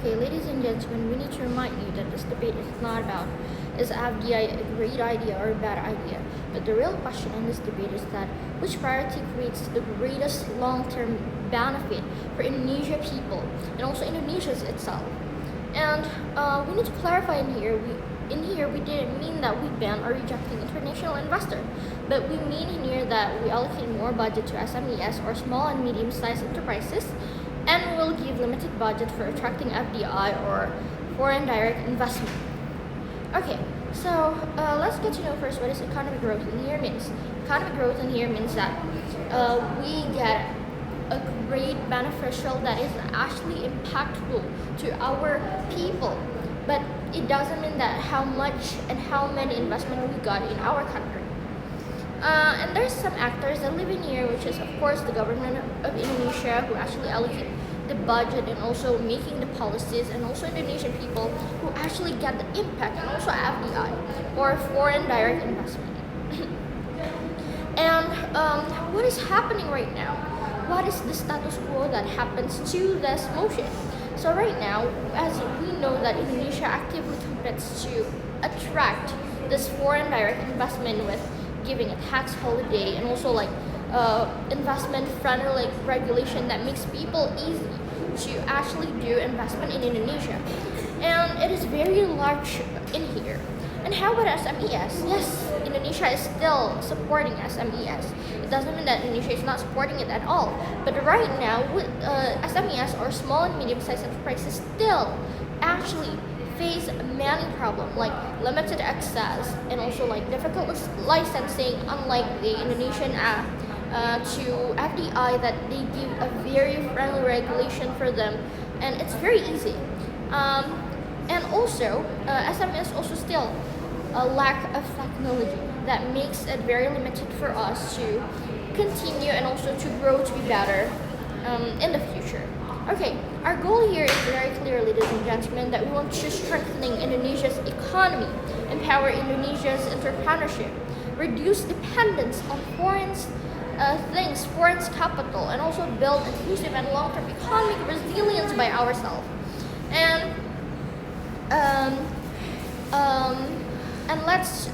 Okay, ladies and gentlemen, we need to remind you that this debate is not about is FDI a great idea or a bad idea, but the real question in this debate is that which priority creates the greatest long-term benefit for Indonesia people and also Indonesia itself. And we need to clarify we didn't mean that we ban or rejecting international investor, but we mean here that we allocate more budget to SMEs or small and medium-sized enterprises, and will give limited budget for attracting FDI or foreign direct investment. Okay, so let's get to know first what is economic growth in here means. Economic growth in here means that we get a great beneficial that is actually impactful to our people, but it doesn't mean that how much and how many investment we got in our country. And there's some actors that live in here, which is of course the government of Indonesia, who actually allocate the budget and also making the policies, and also Indonesian people who actually get the impact, and also FDI or foreign direct investment. And what is happening right now? What is the status quo that happens to this motion? So right now, as we know that Indonesia actively competes to attract this foreign direct investment with giving a tax holiday and also investment friendly regulation that makes people easy to actually do investment in Indonesia. And it is very large in here. And how about SMEs? Yes, Indonesia is still supporting SMEs. It doesn't mean that Indonesia is not supporting it at all. But right now, SMEs or small and medium-sized enterprises still actually face many problems like limited access and also difficult licensing, unlike the Indonesian to FDI that they give a very friendly regulation for them, and it's very easy. And also, SMEs also still a lack of technology that makes it very limited for us to continue and also to grow to be better in the future. Okay, our goal here is very clear, ladies and gentlemen, that we want to strengthening Indonesia's economy, empower Indonesia's entrepreneurship, reduce dependence on foreign capital, and also build inclusive and long-term economic resilience by ourselves. And let's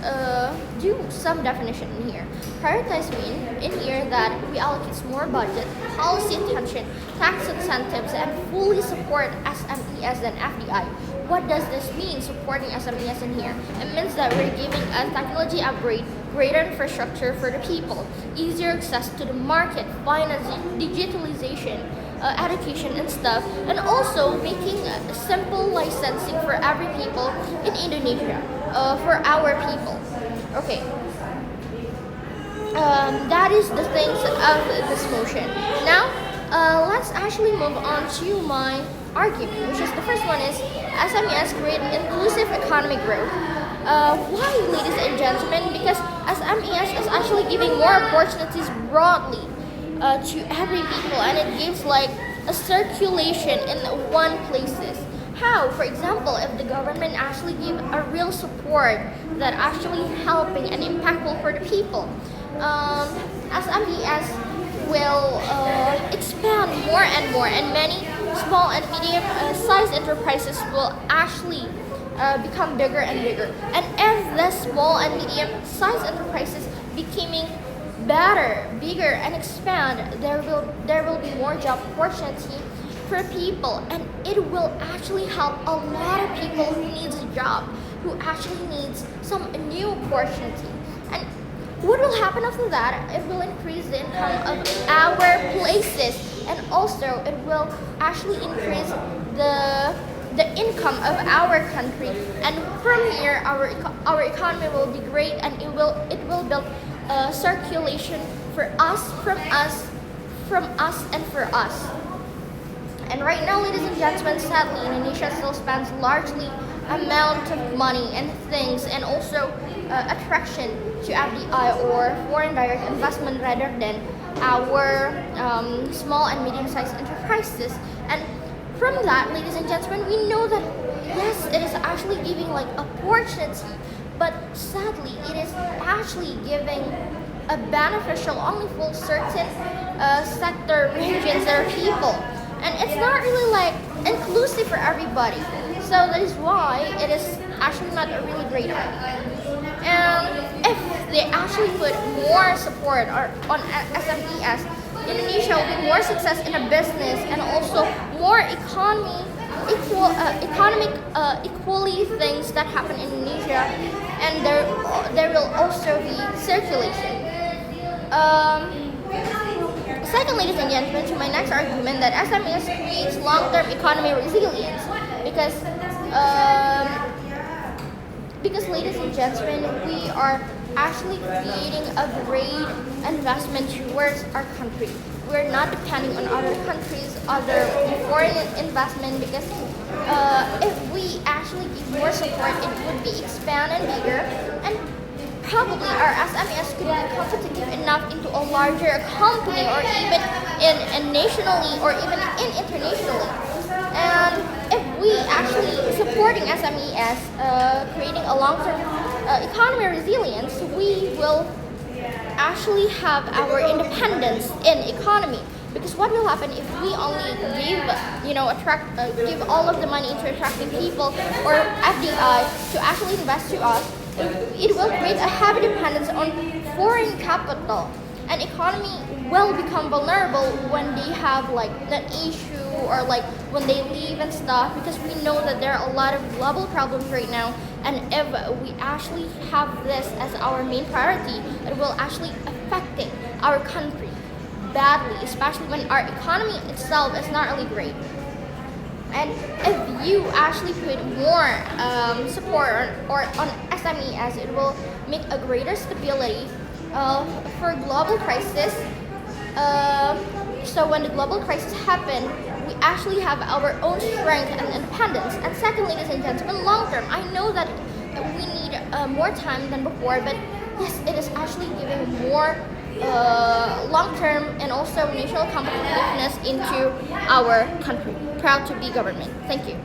do some definition in here. Prioritize mean in here that we allocate more budget, policy attention, tax incentives, and fully support SMEs than FDI. What does this mean, supporting SMEs in here? It means that we're giving a technology upgrade, greater infrastructure for the people, easier access to the market, financing, digitalization, education and stuff, and also making simple licensing for every people in Indonesia, for our people. Okay, that is the things of this motion. Now, let's actually move on to my argument, which is the first one is SMEs create inclusive economic growth. Why, ladies and gentlemen? Because SMEs is actually giving more opportunities broadly to every people, and it gives a circulation in one places. How? For example, if the government actually give a real support that actually helping and impactful for the people, SMEs will expand more and more, and many small and medium sized enterprises will actually become bigger and bigger. And as the small and medium sized enterprises becoming better, bigger, and expand, there will be more job opportunity for people, and it will actually help a lot of people who needs a job, who actually needs some new opportunity. And what will happen after that? It will increase the income of our places, and also it will actually increase the income of our country. And from here, our economy will be great, and it will build circulation for us, from us, and for us. And right now, ladies and gentlemen, sadly, Indonesia still spends largely amount of money and things, and also attraction to FDI or foreign direct investment rather than our small and medium-sized enterprises. And from that, ladies and gentlemen, we know that yes, it is actually giving opportunity, but sadly, it is actually giving a beneficial only for certain sector regions or people, and it's not really inclusive inclusive for everybody. So that is why it is actually not a really great idea. And if they actually put more support on SMEs, Indonesia will be more success in a business and also more economic equally things that happen in Indonesia, and there will also be circulation. Second, ladies and gentlemen, to my next argument that SMEs creates long-term economy resilience um, because ladies and gentlemen, we are actually creating a great investment towards our country. We're not depending on other countries, other foreign investment, because if we actually give more support, it would be expanded bigger, and probably our SMEs could be competitive enough into a larger company, or even in nationally or even in internationally. And if we actually supporting SMEs, creating a long-term economy resilience, we will actually have our independence in economy. Because what will happen if we only give all of the money into attracting people or FDI to actually invest to us, it will create a heavy dependence on foreign capital, and economy will become vulnerable when they have like an issue or like when they leave and stuff, because we know that there are a lot of global problems right now, and if we actually have this as our main priority, it will actually affecting our country badly, especially when our economy itself is not really great. And if you actually put more support on SMEs, it will make a greater stability for global crisis. So when the global crisis happen, we actually have our own strength and independence. And second, ladies and gentlemen, long term, I know that we need more time than before, but yes, it is actually giving more long-term and also national competitiveness into our country. Proud to be government. Thank you.